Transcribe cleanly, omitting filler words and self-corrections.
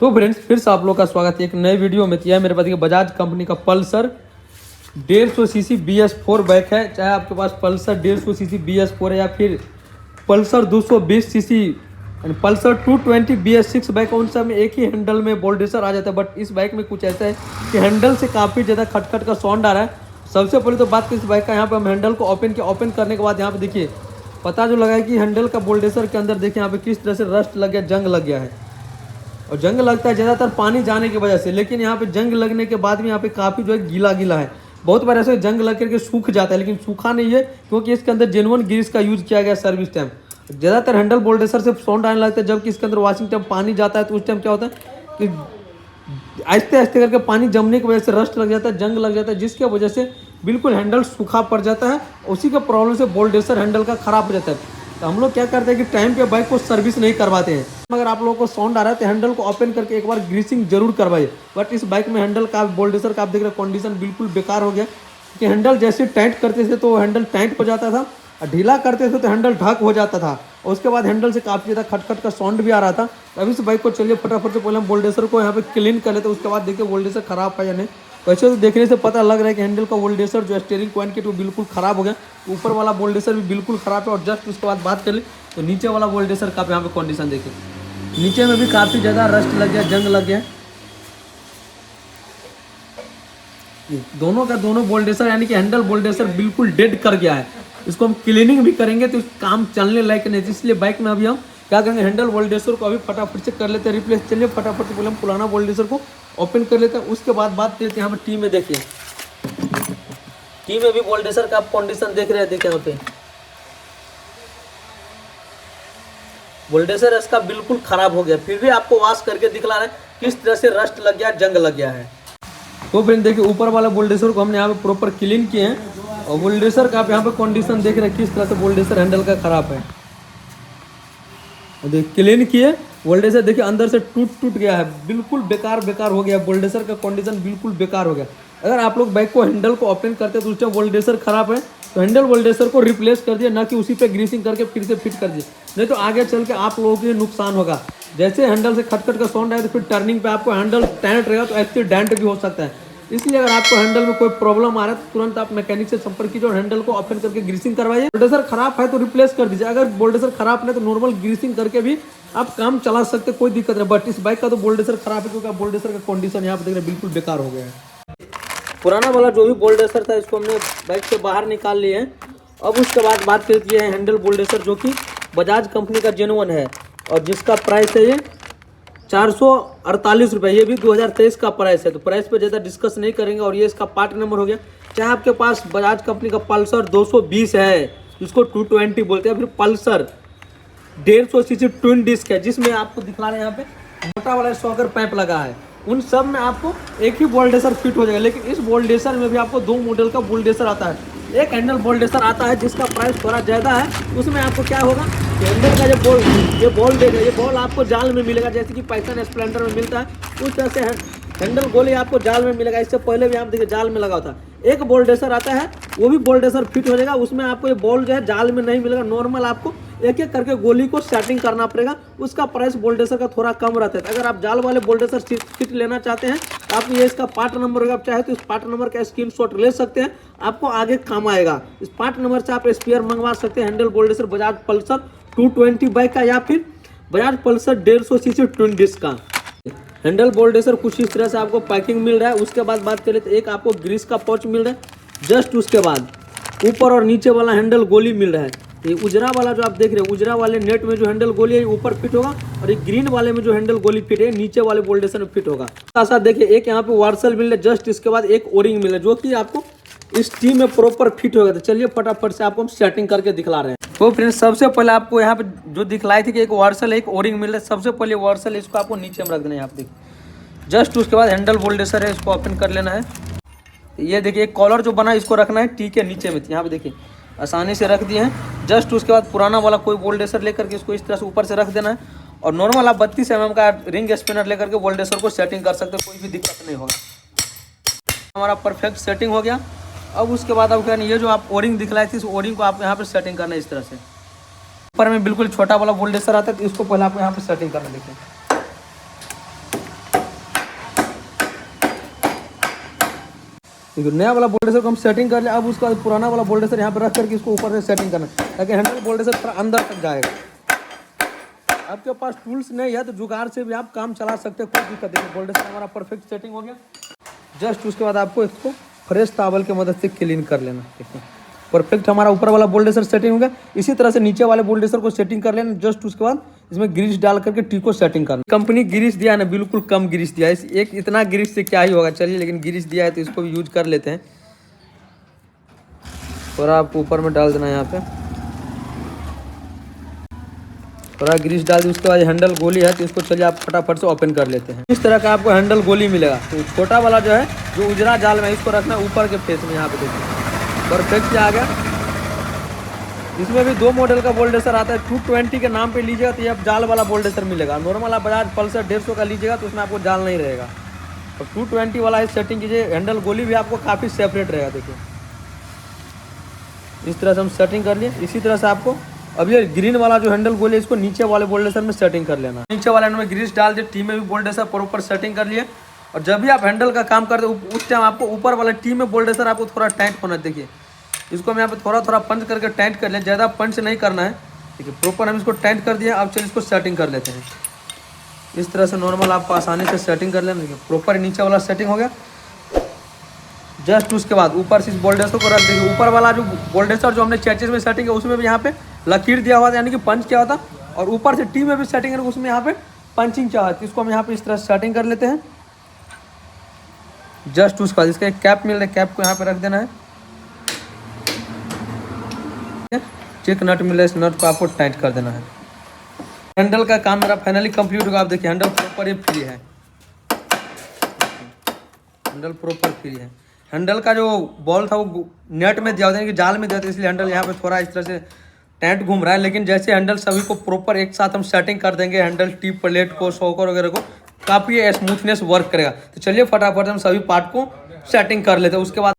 तो फ्रेंड्स फिर से आप लोग का स्वागत है एक नए वीडियो में। यह मेरे पास बजाज कंपनी का पल्सर 150 सीसी BS4 बाइक है। चाहे आपके पास पल्सर 150 सीसी BS4 है या फिर Pulsar 220 CC Pulsar 220 BS6 bike, उन सब में एक ही हैंडल में बोल्डेसर आ जाता है। बट इस बाइक में कुछ ऐसा है कि हैंडल से काफ़ी ज़्यादा खटखट का साउंड आ रहा है। सबसे पहले तो बात इस बाइक का, यहाँ पर हम हैंडल को ओपन किया। ओपन करने के बाद यहाँ पे देखिए पता जो लगा है कि हैंडल का बोल्डेसर के अंदर देखिए यहाँ पे किस तरह से रस्ट लग गया, जंग लग गया है। और जंग लगता है ज़्यादातर पानी जाने की वजह से, लेकिन यहाँ पे जंग लगने के बाद भी यहाँ पे काफ़ी जो है गीला गीला है। बहुत बार ऐसे जंग लग करके सूख जाता है, लेकिन सूखा नहीं है क्योंकि इसके अंदर जेनुअन ग्रीस का यूज़ किया गया सर्विस टाइम। ज़्यादातर हैंडल बोल्डेसर से साउंड आने लगता है जबकि इसके अंदर वॉशिंग टाइम पानी जाता है, तो उस टाइम क्या होता है कि आहिस्ते आहिस्ते करके पानी जमने की वजह से रस्ट लग जाता है, जंग लग जाता है, जिसकी वजह से बिल्कुल हैंडल सूखा पड़ जाता है। उसी के प्रॉब्लम से बोल्डेसर हैंडल का ख़राब हो जाता है। तो हम लोग क्या करते हैं कि टाइम पे बाइक को सर्विस नहीं करवाते हैं। अगर आप लोगों को साउंड आ रहा है तो हैंडल को ओपन करके एक बार ग्रीसिंग जरूर करवाइए। बट इस बाइक में हैंडल का बोल्डेसर का आप देख रहे हैं कंडीशन बिल्कुल बेकार हो गया कि हैंडल जैसे टाइट करते थे तो हैंडल टाइट हो जाता था और ढीला करते थे तो हैंडल ढक हो जाता था। और उसके बाद हैंडल से काफ़ी ज़्यादा खटखट का साउंड भी आ रहा था। अभी इस बाइक को चलिए फटाफट से पहले हम बोल्डेसर को यहाँ पे क्लीन कर लेते हैं, उसके बाद देखिए बोल्डेसर खराब है या नहीं। वैसे तो देखने से पता लग रहा है कि हैंडल का बोल्डेसर जो स्टीयरिंग पॉइंट के तो बिल्कुल ख़राब हो गया, ऊपर वाला बोल्डेसर भी बिल्कुल ख़राब है। और जस्ट उसके बाद बात कर ले तो नीचे वाला बोल्डेसर का यहाँ पे कंडीशन देखिए, नीचे में भी काफ़ी ज़्यादा रस्ट लग गया, जंग लग गया। दोनों का दोनों बोल्डेसर यानी कि हैंडल बोल्डेसर बिल्कुल डेड कर गया है। इसको हम क्लीनिंग भी करेंगे तो काम चलने लायक नहीं, इसलिए बाइक में अभी हम क्या करेंगे, हैंडल बोल्डेसर को अभी फटाफट से कर लेते हैं रिप्लेस। चलिए फटाफट से पहले हम पुराना बोल्डेसर को ओपन कर लेते हैं, उसके बाद बात करते हैं। यहाँ पर टी में देखिए, टी में भी बोल्डेसर का आप कंडीशन देख रहे हैं, देखिए यहाँ पे बोल्डेसर इसका बिल्कुल खराब हो गया, फिर भी आपको वॉश करके दिखला रहे हैं किस तरह से रस्ट लग गया, जंग लग गया है। तो फ्रेंड देखिए ऊपर वाला बोल्डेसर को हमने यहाँ पे प्रॉपर क्लीन किए हैं और बोल्डेसर का आप यहाँ पे कंडीशन देख रहे हैं किस तरह से बोल्डेसर हैंडल का खराब है। देखिए क्लीन किए बोल्डेसर, देखिए अंदर से टूट गया है, बिल्कुल बेकार हो गया। बोल्डेसर का कंडीशन बिल्कुल बेकार हो गया। अगर आप लोग बाइक को हैंडल को ओपन करते हैं तो उसमें बोल्डेसर खराब है तो हैंडल बोल्डेसर को रिप्लेस कर दिया, ना कि उसी पे ग्रीसिंग करके फिर से फिट कर दिए, नहीं तो आगे चल के आप लोगों के लिए नुकसान होगा। जैसे हैंडल से खटखट का साउंड आए तो फिर टर्निंग पे आपको हैंडल टाइट रहेगा तो एक्सीडेंट भी हो सकता है। इसलिए अगर आपको हैंडल में कोई प्रॉब्लम आ रहा है तो तुरंत आप मैकेनिक से संपर्क कीजिए और हैंडल को ओपन करके ग्रीसिंग करवाइए। बोल्डेसर खराब है तो रिप्लेस कर दीजिए, अगर बोल्डेसर खराब नहीं तो नॉर्मल ग्रीसिंग करके भी आप काम चला सकते, कोई दिक्कत नहीं। बट इस बाइक का तो बोल्डेसर खराब है क्योंकि बोल्डेसर का कंडीशन यहाँ पे देख रहे हैं बिल्कुल बेकार हो गया है। पुराना वाला जो भी बोल्डेसर था इसको हमने बाइक से बाहर निकाल लिए हैं। अब उसके बाद बात करती है हैंडल बोल्डेसर जो कि बजाज कंपनी का जेनुअन है और जिसका प्राइस है ये 448 रुपये। ये भी 2023 का प्राइस है, तो प्राइस पे ज़्यादा डिस्कस नहीं करेंगे। और ये इसका पार्ट नंबर हो गया। चाहे आपके पास बजाज कंपनी का पल्सर 220 है जिसको 220 बोलते हैं, फिर पल्सर 150 सीसी ट्विन डिस्क है जिसमें आपको दिखला रहे हैं यहाँ पे मोटा वाला शॉकर पाइप लगा है, उन सब में आपको एक ही बोल्डेसर फिट हो जाएगा। लेकिन इस बोल्डेसर में भी आपको दो मॉडल का बोल्डेसर आता है। एक हैंडल बोल्डेसर आता है जिसका प्राइस थोड़ा ज़्यादा है, उसमें आपको क्या होगा, हैंडल का ये बॉल देगा, ये बॉल आपको जाल में मिलेगा जैसे कि पाइथन स्प्लेंडर में मिलता है, उस तरह से हैंडल गोली आपको जाल में मिलेगा। इससे पहले भी आप देखिए जाल में लगा था। एक बोल्डेसर आता है, वो भी बोल्डेसर फिट हो जाएगा, उसमें आपको ये बॉल जो है जाल में नहीं मिलेगा, नॉर्मल आपको एक एक करके गोली को सेटिंग करना पड़ेगा। उसका प्राइस बोल्डेसर का थोड़ा कम रहता है। अगर आप जाल वाले बोल्डेसर फिट लेना चाहते हैं तो आप ये इसका पार्ट नंबर होगा, आप चाहे तो इस पार्ट नंबर का स्क्रीनशॉट ले सकते हैं, आपको आगे काम आएगा। इस पार्ट नंबर से आप स्पेयर मंगवा सकते हैं हैंडल बोल्डेसर बजाज पल्सर 220 बाइक का या फिर Bajaj Pulsar 150 CC twin disc का। हैंडल बोल्डेसर कुछ इस तरह से आपको पैकिंग मिल रहा है। उसके बाद बात करें तो एक आपको ग्रीस का पाउच मिल रहा है। जस्ट उसके बाद ऊपर और नीचे वाला हैंडल गोली मिल रहा है। ये उजरा वाला जो आप देख रहे हैं, उजरा वाले नेट में जो हैंडल गोली है ऊपर फिट होगा और ये ग्रीन वाले में जो हैंडल गोली फिट है नीचे वाले बोल्डेसर में फिट होगा। साथ साथ देखिए एक यहाँ पे वार्सल मिल रहा है, जस्ट इसके बाद एक ओरिंग मिल रहा है जो कि आपको इस टी में प्रॉपर फिट होगा। तो चलिए फटाफट से आपको हम सेटिंग करके दिखला रहे हैं। तो फ्रेंड्स सबसे पहले आपको यहाँ पे जो दिखलाई थी कि एक वार्सल एक ओरिंग मिल रहा है, सबसे पहले वार्सल इसको आपको नीचे में रख देना है, आप देखिए। जस्ट उसके बाद हैंडल बोल्डेसर है, इसको ओपन कर लेना है। ये देखिए एक कॉलर जो बना है इसको रखना है टी के नीचे में, यहाँ पे देखिए आसानी से रख दिए हैं। जस्ट उसके बाद पुराना वाला कोई बोल्डेसर लेकर के इसको इस तरह से ऊपर से रख देना है और नॉर्मल आप 32 mm का रिंग स्पिनर लेकर के बोल्डेसर को सेटिंग कर सकते हैं, कोई भी दिक्कत नहीं होगा। हमारा परफेक्ट सेटिंग हो गया। अब उसके बाद आप क्या, ये जो आप ओरिंग दिखलाई थी इस ओरिंग को आप यहाँ पे सेटिंग करना है इस तरह से। ऊपर में बिल्कुल छोटा वाला बोल्डेसर आता है तो इसको पहले आप यहाँ पे सेटिंग करना। देखिए देखिए नया वाला बोल्डेसर को हम सेटिंग कर लिया। अब उसका पुराना वाला बोल्डेसर यहाँ पे रख करके इसको ऊपर से सेटिंग करना है ताकि हैंडल बोल्डेसर थोड़ा अंदर तक जाएगा। आपके पास टूल्स नहीं है तो जुगाड़ से भी आप काम चला सकते हैं, कोई दिक्कत नहीं। बोल्डेसर हमारा परफेक्ट सेटिंग हो गया। जस्ट उसके बाद आपको इसको फ्रेश टॉवल की मदद से क्लीन कर लेना। देखिए परफेक्ट हमारा ऊपर वाला बोल्डेसर सेटिंग हो गया। इसी तरह से नीचे वाले बोल्डेसर को सेटिंग कर लेना। जस्ट उसके बाद इसमें ग्रीस डाल करके टी को सेटिंग करना। कंपनी ग्रीस दिया है ना, बिल्कुल कम ग्रीस दिया है। एक इतना ग्रीस से क्या ही होगा, चलिए लेकिन ग्रीस दिया है तो इसको भी यूज कर लेते हैं। थोड़ा आपको ऊपर में डाल देना है, यहाँ पे थोड़ा ग्रीस डाल दी। उसके बाद हैंडल गोली है तो इसको चलिए आप फटाफट से ओपन कर लेते हैं। इस तरह का आपको हैंडल गोली मिलेगा। तो छोटा वाला जो है जो उजरा जाल में, इसको रखना ऊपर के फेस में। यहाँ पे देखिए परफेक्ट आ गया। इसमें भी 2 मॉडल का बोल्डेसर आता है। 220 के नाम पे लीजिएगा तो ये आप जाल वाला बोल्डेसर मिलेगा। नॉर्मल आप बजाज पल्सर 150 का लीजिएगा तो उसमें आपको जाल नहीं रहेगा। और 220 वाला इस सेटिंग कीजिए। हैंडल गोली भी आपको काफ़ी सेपरेट रहेगा। देखिए इस तरह से हम सेटिंग कर लिए। इसी तरह से आपको अब ये ग्रीन वाला जो हैंडल गोली है इसको नीचे वाले बोल्डेसर में सेटिंग कर लेना। नीचे वाले में ग्रीस डाल दिए, टी में भी बोल्डेसर प्रॉपर सेटिंग कर लिए। और जब भी आप हैंडल का काम करते हो उस टाइम आपको ऊपर वाला टी में बोल्डेसर आपको थोड़ा टाइट होना। देखिए इसको हम यहाँ पे थोड़ा थोड़ा पंच करके टाइट कर लें, ज़्यादा पंच नहीं करना है। ठीक है प्रॉपर हम इसको टाइट कर दिया। अब चलिए इसको सेटिंग कर लेते हैं। इस तरह से नॉर्मल आपको आसानी से सेटिंग कर लेना। देखिए प्रॉपर नीचे वाला सेटिंग हो गया। जस्ट उसके बाद ऊपर से इस बोल्डेसर को रख देंगे। ऊपर वाला जो बोल्डेसर जो हमने चेचिस में सेटिंग है उसमें भी यहाँ पे लकीर दिया हुआ था, यानी कि पंच किया हुआ था। और ऊपर से टी में भी सेटिंग है उसमें यहाँ पे पंचिंग किया हुआ है। इसको हम यहाँ पे इस तरह से सेटिंग कर लेते हैं। जस्ट उसके बाद इसका एक कैप मिल रहा है, कैप को यहाँ पे रख देना है। चेक नट मिल रहा है, इस नट को आपको टाइट कर देना है। हैंडल का काम मेरा फाइनली कंप्लीट होगा। आप देखिए हैंडल प्रॉपर ये फ्री है। हैंडल प्रॉपर फ्री है। हैंडल का जो बॉल था वो नेट में दिया होता है कि जाल में दिया था, इसलिए हैंडल यहाँ पे थोड़ा इस तरह से टाइट घूम रहा है। लेकिन जैसे हैंडल सभी को प्रॉपर एक साथ हम सेटिंग कर देंगे, हैंडल टिप प्लेट को शॉकर वगैरह को, काफ़ी स्मूथनेस वर्क करेगा। तो चलिए फटाफट हम सभी पार्ट को सेटिंग कर लेते हैं। उसके बाद